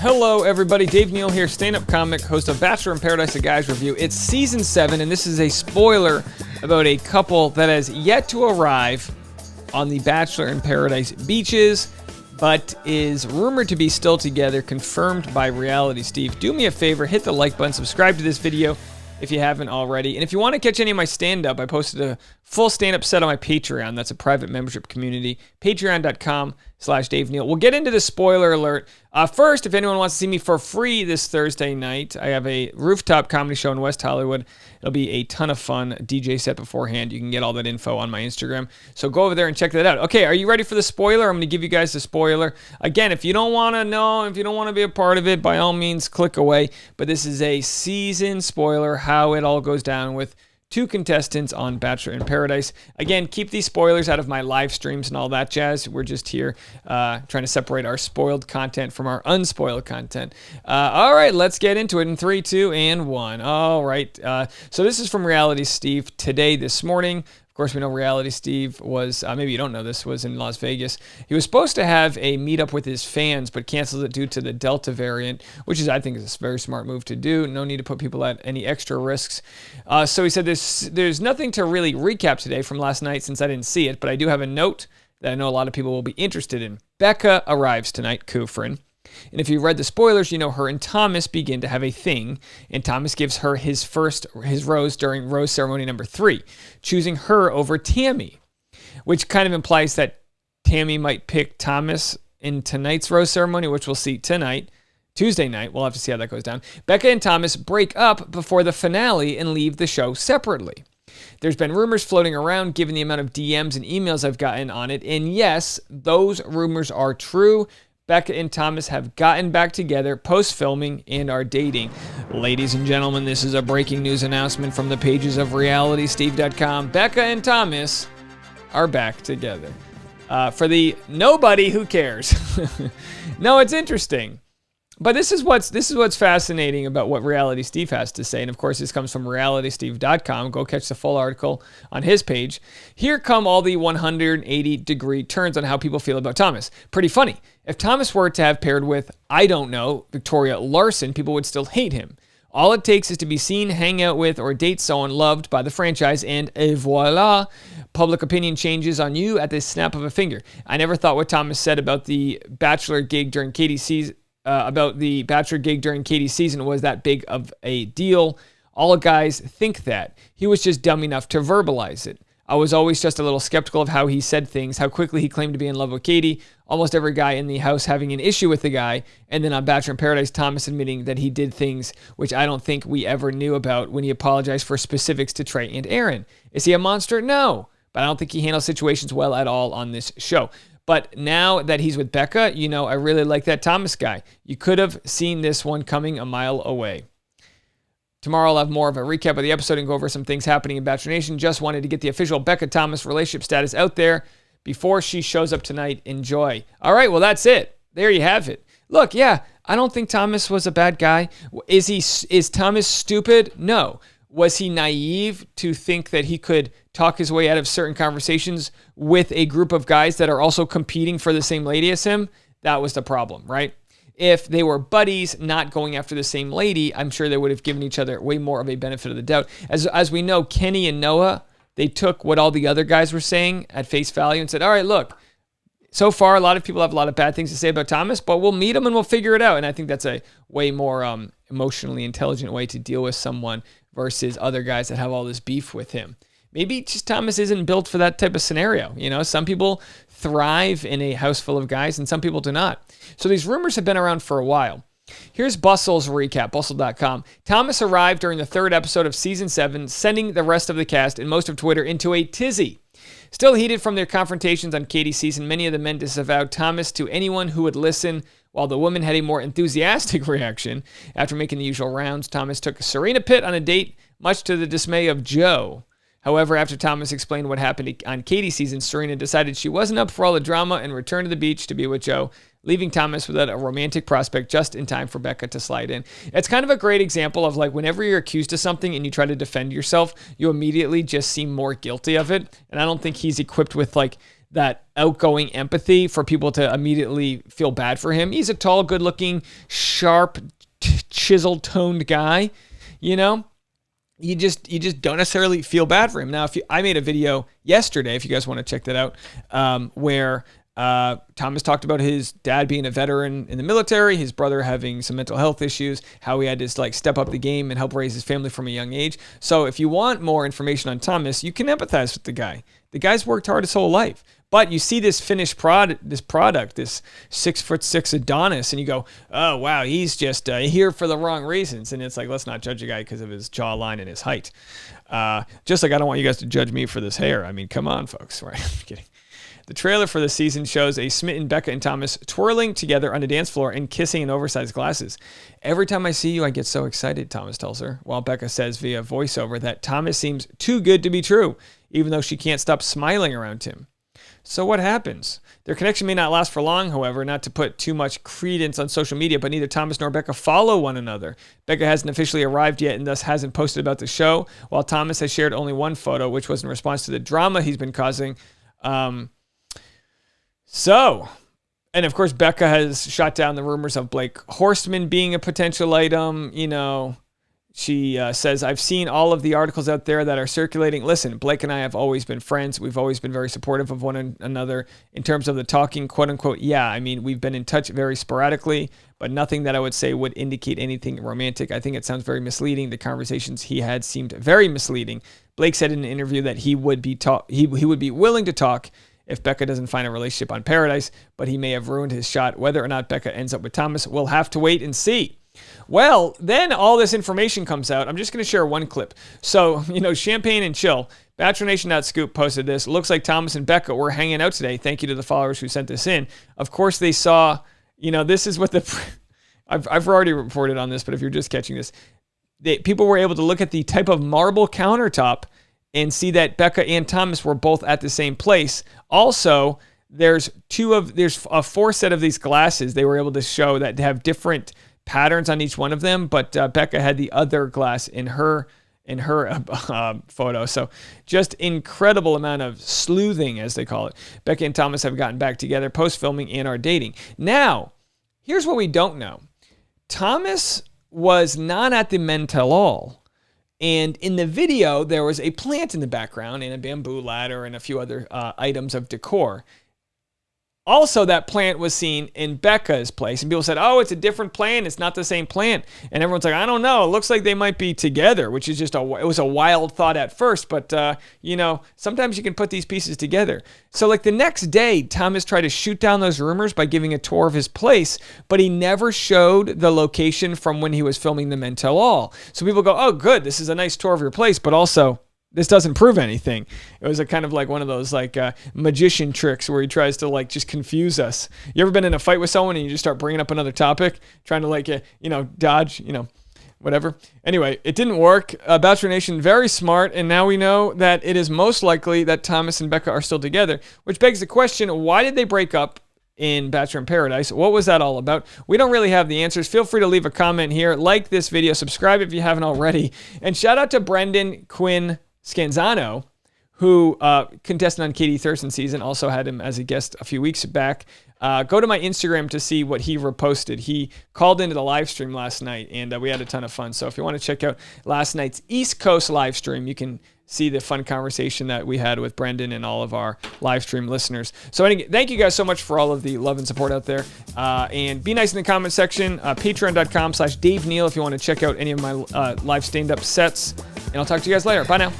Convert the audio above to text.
Hello, everybody. Dave Neal here, stand-up comic, host of Bachelor In Paradise, a Guys Review. It's Season 7, and this is a spoiler about a couple that has yet to arrive on the Bachelor In Paradise beaches, but is rumored to be still together, confirmed by Reality Steve. Do me a favor, hit the like button, subscribe to this video if you haven't already. And if you want to catch any of my stand-up, I posted a full stand-up set on my Patreon. That's a private membership community. Patreon.com/Dave Neal. We'll get into the spoiler alert. First, if anyone wants to see me for free this Thursday night, I have a rooftop comedy show in West Hollywood. It'll be a ton of fun. DJ set beforehand. You can get all that info on my Instagram. So go over there and check that out. Okay, are you ready for the spoiler? I'm going to give you guys the spoiler. Again, if you don't want to know, if you don't want to be a part of it, by all means, click away. But this is a season spoiler, how it all goes down with two contestants on Bachelor in Paradise. Again, keep these spoilers out of my live streams and all that jazz. We're just here trying to separate our spoiled content from our unspoiled content. All right, let's get into it in 3, 2, and 1. All right. So this is from Reality Steve today, this morning. Of course, we know Reality Steve was, maybe you don't know this, was in Las Vegas. He was supposed to have a meetup with his fans, but canceled it due to the Delta variant, which is, I think, is a very smart move to do. No need to put people at any extra risks. So he said there's nothing to really recap today from last night since I didn't see it, but I do have a note that I know a lot of people will be interested in. Becca arrives tonight, Kufrin. And if you read the spoilers, you know her and Thomas begin to have a thing, and Thomas gives her his rose during rose ceremony number 3, choosing her over Tammy, which kind of implies that Tammy might pick Thomas in tonight's rose ceremony, which we'll see tonight, Tuesday night. We'll have to see how that goes down. Becca and Thomas break up before the finale and leave the show separately. There's been rumors floating around given the amount of DMs and emails I've gotten on it, and yes, those rumors are true. Becca and Thomas have gotten back together post-filming and are dating. Ladies and gentlemen, this is a breaking news announcement from the pages of realitysteve.com. Becca and Thomas are back together. For the nobody who cares. No, it's interesting. But this is what's fascinating about what Reality Steve has to say. And of course, this comes from realitysteve.com. Go catch the full article on his page. Here come all the 180-degree turns on how people feel about Thomas. Pretty funny. If Thomas were to have paired with, I don't know, Victoria Larson, people would still hate him. All it takes is to be seen, hang out with, or date someone loved by the franchise, and voila, public opinion changes on you at the snap of a finger. I never thought what Thomas said about the Bachelor gig during Katie's season was that big of a deal. All guys think that. He was just dumb enough to verbalize it. I was always just a little skeptical of how he said things, how quickly he claimed to be in love with Katie, almost every guy in the house having an issue with the guy, and then on Bachelor in Paradise, Thomas admitting that he did things which I don't think we ever knew about when he apologized for specifics to Trey and Aaron. Is he a monster? No, but I don't think he handles situations well at all on this show. But now that he's with Becca, I really like that Thomas guy. You could have seen this one coming a mile away. Tomorrow I'll have more of a recap of the episode and go over some things happening in Bachelor Nation. Just wanted to get the official Becca-Thomas relationship status out there before she shows up tonight. Enjoy. All right, well, that's it. There you have it. Look, yeah, I don't think Thomas was a bad guy. Is Thomas stupid? No. Was he naive to think that he could talk his way out of certain conversations with a group of guys that are also competing for the same lady as him? That was the problem, right? If they were buddies not going after the same lady, I'm sure they would have given each other way more of a benefit of the doubt. As we know, Kenny and Noah, they took what all the other guys were saying at face value and said, all right, look, so far a lot of people have a lot of bad things to say about Thomas, but we'll meet him and we'll figure it out. And I think that's a way more emotionally intelligent way to deal with someone versus other guys that have all this beef with him. Maybe just Thomas isn't built for that type of scenario. Some people thrive in a house full of guys and some people do not. So these rumors have been around for a while. Here's Bustle's recap, bustle.com. Thomas arrived during the 3rd episode of Season 7, sending the rest of the cast and most of Twitter into a tizzy. Still heated from their confrontations on Katie's season, many of the men disavowed Thomas to anyone who would listen, while the women had a more enthusiastic reaction. After making the usual rounds, Thomas took Serena Pitt on a date, much to the dismay of Joe. However, after Thomas explained what happened on Katie's season, Serena decided she wasn't up for all the drama and returned to the beach to be with Joe, leaving Thomas without a romantic prospect just in time for Becca to slide in. It's kind of a great example of whenever you're accused of something and you try to defend yourself, you immediately just seem more guilty of it. And I don't think he's equipped with that outgoing empathy for people to immediately feel bad for him. He's a tall, good-looking, sharp, chiseled, toned guy, you know? You just don't necessarily feel bad for him. Now, I made a video yesterday, if you guys want to check that out, where Thomas talked about his dad being a veteran in the military, his brother having some mental health issues, how he had to like step up the game and help raise his family from a young age. So if you want more information on Thomas, you can empathize with the guy. The guy's worked hard his whole life. But you see this finished product, this 6'6" Adonis, and you go, oh, wow, he's just here for the wrong reasons. And it's like, let's not judge a guy because of his jawline and his height. Just like I don't want you guys to judge me for this hair. I mean, come on, folks. Right? I'm kidding. The trailer for the season shows a smitten Becca and Thomas twirling together on the dance floor and kissing in oversized glasses. Every time I see you, I get so excited, Thomas tells her, while Becca says via voiceover that Thomas seems too good to be true, even though she can't stop smiling around him. So what happens? Their connection may not last for long, however, not to put too much credence on social media, but neither Thomas nor Becca follow one another. Becca hasn't officially arrived yet and thus hasn't posted about the show, while Thomas has shared only one photo, which was in response to the drama he's been causing. And of course, Becca has shot down the rumors of Blake Horstman being a potential item. You know, she says, I've seen all of the articles out there that are circulating. Listen, Blake and I have always been friends. We've always been very supportive of one another in terms of the talking, quote unquote. Yeah, I mean, we've been in touch very sporadically, but nothing that I would say would indicate anything romantic. I think it sounds very misleading. The conversations he had seemed very misleading. Blake said in an interview that he would be he would be willing to talk if Becca doesn't find a relationship on Paradise, but he may have ruined his shot. Whether or not Becca ends up with Thomas, we'll have to wait and see. Well, then all this information comes out. I'm just going to share one clip. So, Champagne and Chill, BachelorNation.scoop posted this. Looks like Thomas and Becca were hanging out today. Thank you to the followers who sent this in. Of course, they saw, this is what I've already reported on this, but if you're just catching this, people were able to look at the type of marble countertop and see that Becca and Thomas were both at the same place. Also, there's a 4 set of these glasses. They were able to show that they have different patterns on each one of them, but Becca had the other glass in her photo. So just incredible amount of sleuthing, as they call it. Becca and Thomas have gotten back together post-filming and are dating. Now, here's what we don't know. Thomas was not at the men tell all. And in the video, there was a plant in the background and a bamboo ladder and a few other items of decor. Also, that plant was seen in Becca's place. And people said, oh, it's a different plant. It's not the same plant. And everyone's like, I don't know. It looks like they might be together, which is it was a wild thought at first. But, sometimes you can put these pieces together. So like the next day, Thomas tried to shoot down those rumors by giving a tour of his place, but he never showed the location from when he was filming the Men Tell All. So people go, oh, good. This is a nice tour of your place, but also this doesn't prove anything. It was a kind of like one of those magician tricks where he tries to just confuse us. You ever been in a fight with someone and you just start bringing up another topic, trying to dodge, whatever. Anyway, it didn't work. Bachelor Nation, very smart. And now we know that it is most likely that Thomas and Becca are still together, which begs the question, why did they break up in Bachelor in Paradise? What was that all about? We don't really have the answers. Feel free to leave a comment here. Like this video. Subscribe if you haven't already. And shout out to Brendan Quinn Scanzano, who contested on Katie Thurston's season, also had him as a guest a few weeks back. Go to my Instagram to see what he reposted. He called into the live stream last night, and we had a ton of fun. So if you want to check out last night's East Coast live stream, you can see the fun conversation that we had with Brendan and all of our live stream listeners. So thank you guys so much for all of the love and support out there. And be nice in the comment section. Patreon.com/Dave Neal if you want to check out any of my live stand-up sets. And I'll talk to you guys later. Bye now.